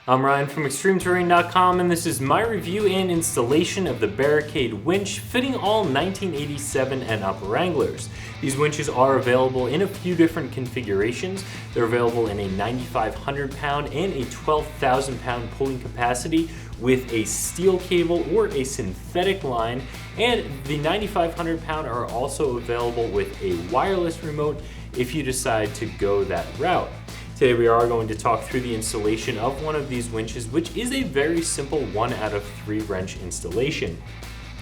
I'm Ryan from ExtremeTerrain.com, and this is my review and installation of the Barricade Winch fitting all 1987 and up Wranglers. These winches are available in a few different configurations. They're available in a 9,500 pound and a 12,000 pound pulling capacity with a steel cable or a synthetic line, and the 9,500 pound are also available with a wireless remote if you decide to go that route. Today we are going to talk through the installation of one of these winches, which is a very simple 1 out of 3 wrench installation.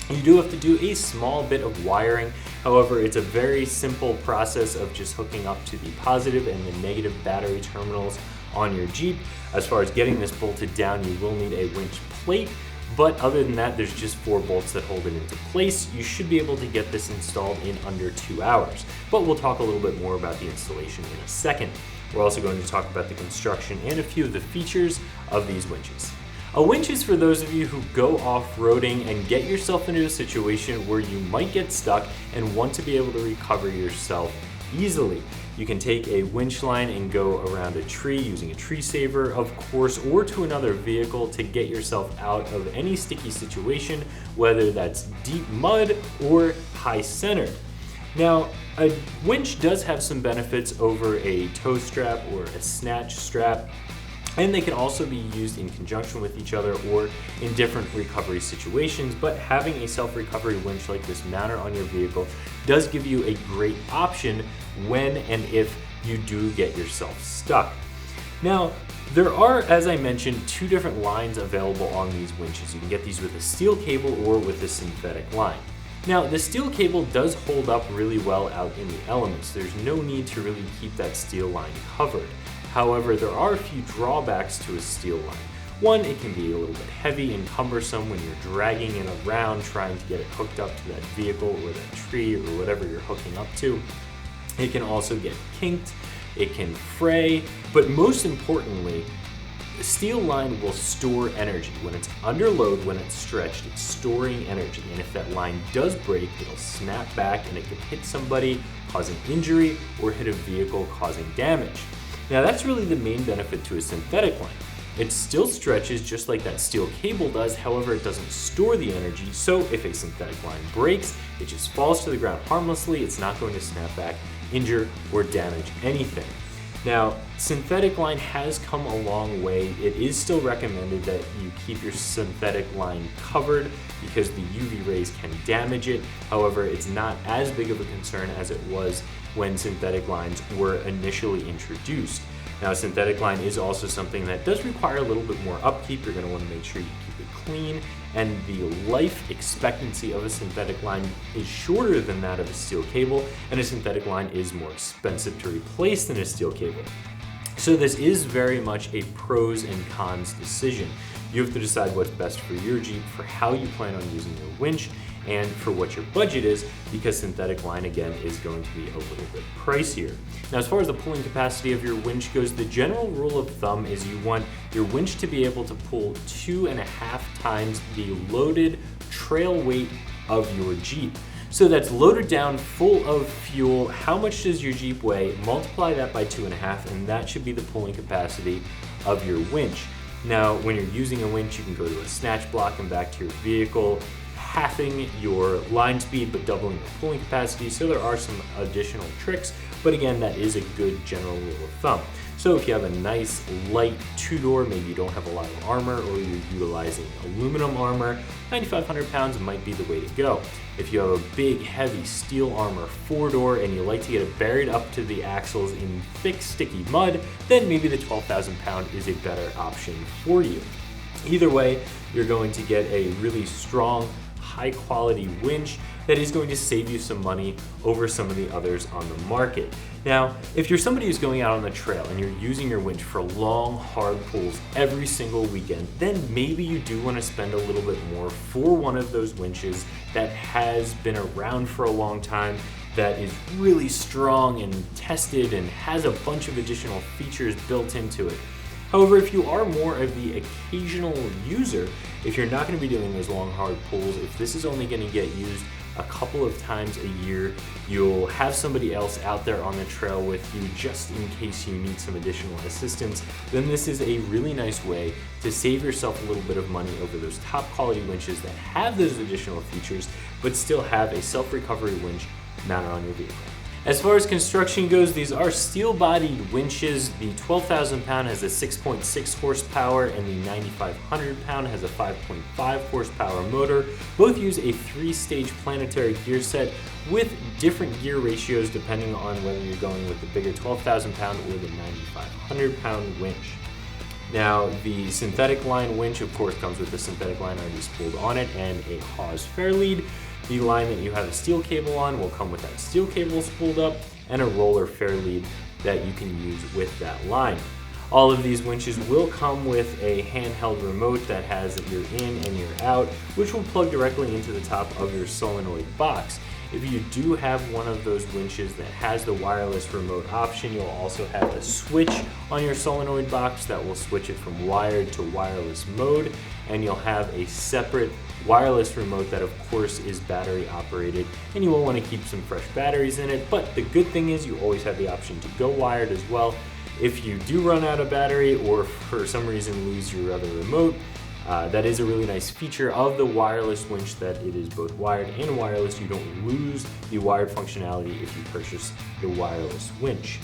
You do have to do a small bit of wiring. However, it's a very simple process of just hooking up to the positive and the negative battery terminals on your Jeep. As far as getting this bolted down, you will need a winch plate, but other than that, there's just 4 bolts that hold it into place. You should be able to get this installed in under 2 hours, but we'll talk a little bit more about the installation in a second. We're also going to talk about the construction and a few of the features of these winches. A winch is for those of you who go off-roading and get yourself into a situation where you might get stuck and want to be able to recover yourself easily. You can take a winch line and go around a tree using a tree saver, of course, or to another vehicle to get yourself out of any sticky situation, whether that's deep mud or high centered. Now, a winch does have some benefits over a tow strap or a snatch strap, and they can also be used in conjunction with each other or in different recovery situations, but having a self-recovery winch like this mounted on your vehicle does give you a great option when and if you do get yourself stuck. Now, there are, as I mentioned, 2 different lines available on these winches. You can get these with a steel cable or with a synthetic line. Now, the steel cable does hold up really well out in the elements. There's no need to really keep that steel line covered. However, there are a few drawbacks to a steel line. One, it can be a little bit heavy and cumbersome when you're dragging it around trying to get it hooked up to that vehicle or that tree or whatever you're hooking up to. It can also get kinked, it can fray, but most importantly, the steel line will store energy. When it's under load, when it's stretched, it's storing energy. And if that line does break, it'll snap back and it can hit somebody, causing injury, or hit a vehicle, causing damage. Now that's really the main benefit to a synthetic line. It still stretches just like that steel cable does, however it doesn't store the energy, so if a synthetic line breaks, it just falls to the ground harmlessly. It's not going to snap back, injure, or damage anything. Now, synthetic line has come a long way. It is still recommended that you keep your synthetic line covered because the UV rays can damage it. However, it's not as big of a concern as it was when synthetic lines were initially introduced. Now, synthetic line is also something that does require a little bit more upkeep. You're going to want to make sure you keep it clean, and the life expectancy of a synthetic line is shorter than that of a steel cable, and a synthetic line is more expensive to replace than a steel cable. So this is very much a pros and cons decision. You have to decide what's best for your Jeep, for how you plan on using your winch, and for what your budget is, because synthetic line, again, is going to be a little bit pricier. Now, as far as the pulling capacity of your winch goes, the general rule of thumb is you want your winch to be able to pull 2.5 times the loaded trail weight of your Jeep. So that's loaded down full of fuel. How much does your Jeep weigh? Multiply that by 2.5, and that should be the pulling capacity of your winch. Now, when you're using a winch, you can go to a snatch block and back to your vehicle, halving your line speed but doubling your pulling capacity. So there are some additional tricks, but again, that is a good general rule of thumb. So if you have a nice light 2-door, maybe you don't have a lot of armor, or you're utilizing aluminum armor, 9,500 pounds might be the way to go. If you have a big heavy steel armor 4-door and you like to get it buried up to the axles in thick sticky mud, then maybe the 12,000 pound is a better option for you. Either way, you're going to get a really strong, high quality winch that is going to save you some money over some of the others on the market. Now, if you're somebody who's going out on the trail and you're using your winch for long, hard pulls every single weekend, then maybe you do want to spend a little bit more for one of those winches that has been around for a long time, that is really strong and tested and has a bunch of additional features built into it. However, if you are more of the occasional user, if you're not going to be doing those long, hard pulls, if this is only going to get used a couple of times a year you'll have somebody else out there on the trail with you just in case you need some additional assistance, then this is a really nice way to save yourself a little bit of money over those top quality winches that have those additional features but still have a self-recovery winch mounted on your vehicle. As far as construction goes, these are steel-bodied winches. The 12,000 pound has a 6.6 horsepower and the 9,500 pound has a 5.5 horsepower motor. Both use a 3-stage planetary gear set with different gear ratios depending on whether you're going with the bigger 12,000 pound or the 9,500 pound winch. Now, the synthetic line winch, of course, comes with the synthetic line already spooled on it and a Hawes fairlead. The line that you have a steel cable on will come with that steel cable spooled up and a roller fairlead that you can use with that line. All of these winches will come with a handheld remote that has your in and your out, which will plug directly into the top of your solenoid box. If you do have one of those winches that has the wireless remote option, you'll also have a switch on your solenoid box that will switch it from wired to wireless mode, and you'll have a separate wireless remote that of course is battery operated, and you will want to keep some fresh batteries in it. But the good thing is you always have the option to go wired as well. If you do run out of battery or for some reason lose your other remote, that is a really nice feature of the wireless winch, that it is both wired and wireless. You don't lose the wired functionality if you purchase the wireless winch.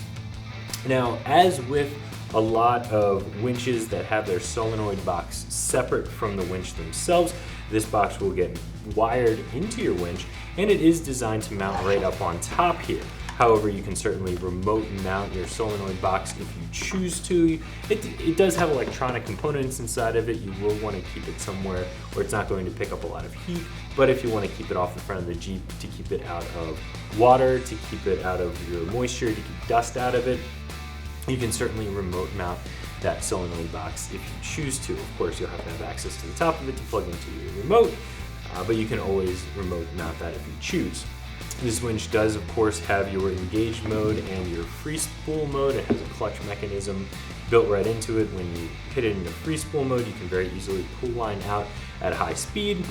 Now, as with a lot of winches that have their solenoid box separate from the winch themselves, this box will get wired into your winch, and it is designed to mount right up on top here. However, you can certainly remote mount your solenoid box if you choose to. It does have electronic components inside of it. You will want to keep it somewhere where it's not going to pick up a lot of heat, but if you want to keep it off the front of the Jeep to keep it out of water, to keep it out of your moisture, to keep dust out of it, you can certainly remote mount that solenoid box if you choose to. Of course, you'll have to have access to the top of it to plug into your remote, but you can always remote mount that if you choose. This winch does, of course, have your engage mode and your free spool mode. It has a clutch mechanism built right into it. When you hit it into free spool mode, you can very easily pull line out at high speed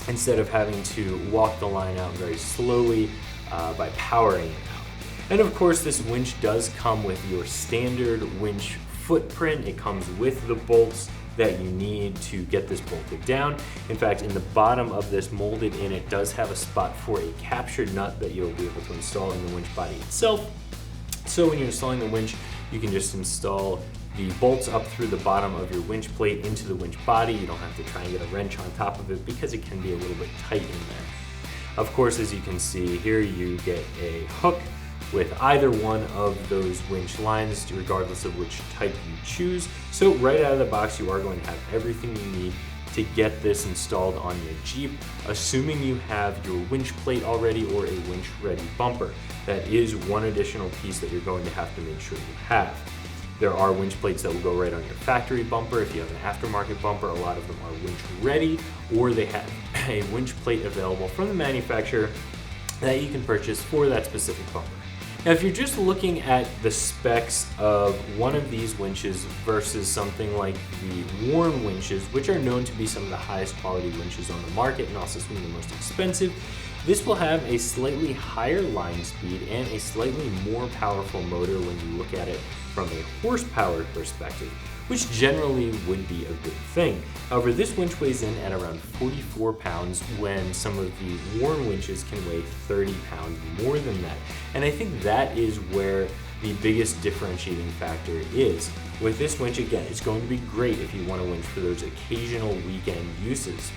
instead of having to walk the line out very slowly by powering it out. And of course, this winch does come with your standard winch footprint. It comes with the bolts that you need to get this bolted down. In fact, in the bottom of this molded in, it does have a spot for a captured nut that you'll be able to install in the winch body itself. So when you're installing the winch, you can just install the bolts up through the bottom of your winch plate into the winch body. You don't have to try and get a wrench on top of it because it can be a little bit tight in there. Of course, as you can see here, you get a hook with either one of those winch lines, regardless of which type you choose. So right out of the box, you are going to have everything you need to get this installed on your Jeep, assuming you have your winch plate already or a winch ready bumper. That is one additional piece that you're going to have to make sure you have. There are winch plates that will go right on your factory bumper. If you have an aftermarket bumper, a lot of them are winch ready, or they have a winch plate available from the manufacturer that you can purchase for that specific bumper. Now, if you're just looking at the specs of one of these winches versus something like the Warn winches, which are known to be some of the highest quality winches on the market and also some of the most expensive, this will have a slightly higher line speed and a slightly more powerful motor when you look at it from a horsepower perspective, which generally would be a good thing. However, this winch weighs in at around 44 pounds when some of the Warn winches can weigh 30 pounds more than that. And I think that is where the biggest differentiating factor is. With this winch, again, it's going to be great if you want a winch for those occasional weekend uses.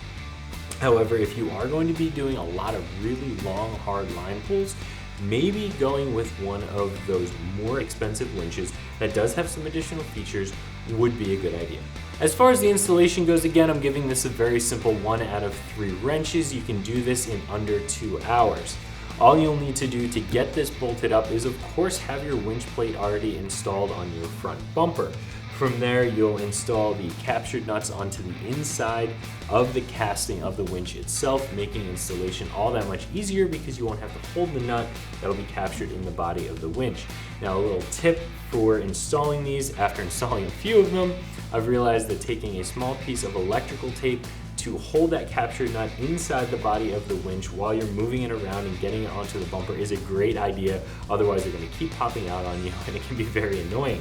However, if you are going to be doing a lot of really long, hard line pulls, maybe going with one of those more expensive winches that does have some additional features would be a good idea. As far as the installation goes, again, I'm giving this a very simple 1 out of 3 wrenches. You can do this in under 2 hours. All you'll need to do to get this bolted up is, of course, have your winch plate already installed on your front bumper. From there, you'll install the captured nuts onto the inside of the casting of the winch itself, making installation all that much easier because you won't have to hold the nut that'll be captured in the body of the winch. Now, a little tip for installing these: after installing a few of them, I've realized that taking a small piece of electrical tape to hold that capture nut inside the body of the winch while you're moving it around and getting it onto the bumper is a great idea. Otherwise, they're going to keep popping out on you and it can be very annoying.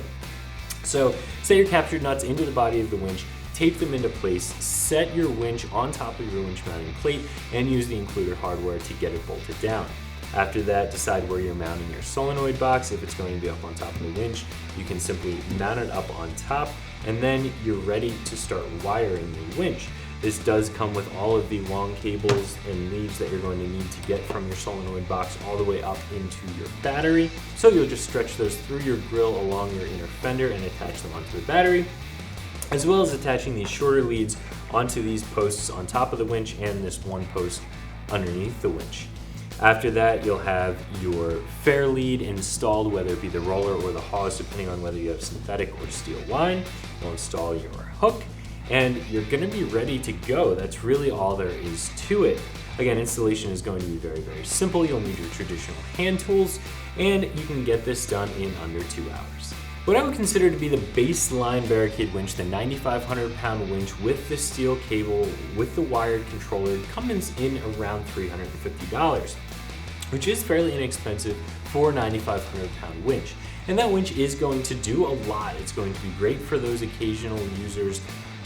So set your capture nuts into the body of the winch, tape them into place, set your winch on top of your winch mounting plate, and use the included hardware to get it bolted down. After that, decide where you're mounting your solenoid box. If it's going to be up on top of the winch, you can simply mount it up on top, and then you're ready to start wiring your winch. This does come with all of the long cables and leads that you're going to need to get from your solenoid box all the way up into your battery. So you'll just stretch those through your grill along your inner fender and attach them onto the battery, as well as attaching these shorter leads onto these posts on top of the winch and this one post underneath the winch. After that, you'll have your fairlead installed, whether it be the roller or the hawse, depending on whether you have synthetic or steel line. You'll install your hook, and you're going to be ready to go. That's really all there is to it. Again, installation is going to be very, very simple. You'll need your traditional hand tools, and you can get this done in under 2 hours. What I would consider to be the baseline Barricade winch, the 9,500 pound winch with the steel cable with the wired controller, comes in around $350, which is fairly inexpensive for a 9,500 pound winch. And that winch is going to do a lot. It's going to be great for those occasional users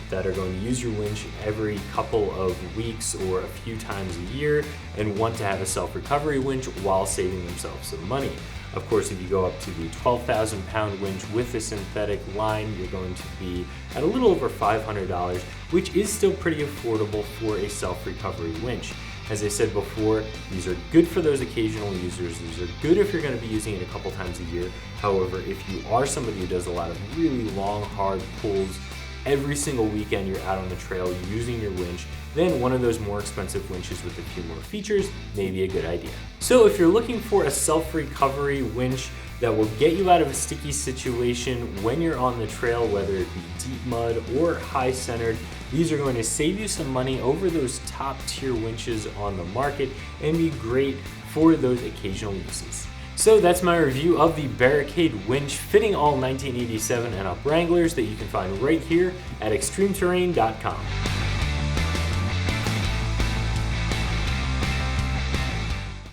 that are going to use your winch every couple of weeks or a few times a year and want to have a self-recovery winch while saving themselves some money. Of course, if you go up to the 12,000 pound winch with the synthetic line, you're going to be at a little over $500, which is still pretty affordable for a self-recovery winch. As I said before, these are good for those occasional users. These are good if you're going to be using it a couple times a year. However, if you are somebody who does a lot of really long, hard pulls, every single weekend you're out on the trail using your winch, then one of those more expensive winches with a few more features may be a good idea. So if you're looking for a self-recovery winch that will get you out of a sticky situation when you're on the trail, whether it be deep mud or high centered, these are going to save you some money over those top tier winches on the market and be great for those occasional uses. So that's my review of the Barricade winch fitting all 1987 and up Wranglers that you can find right here at ExtremeTerrain.com.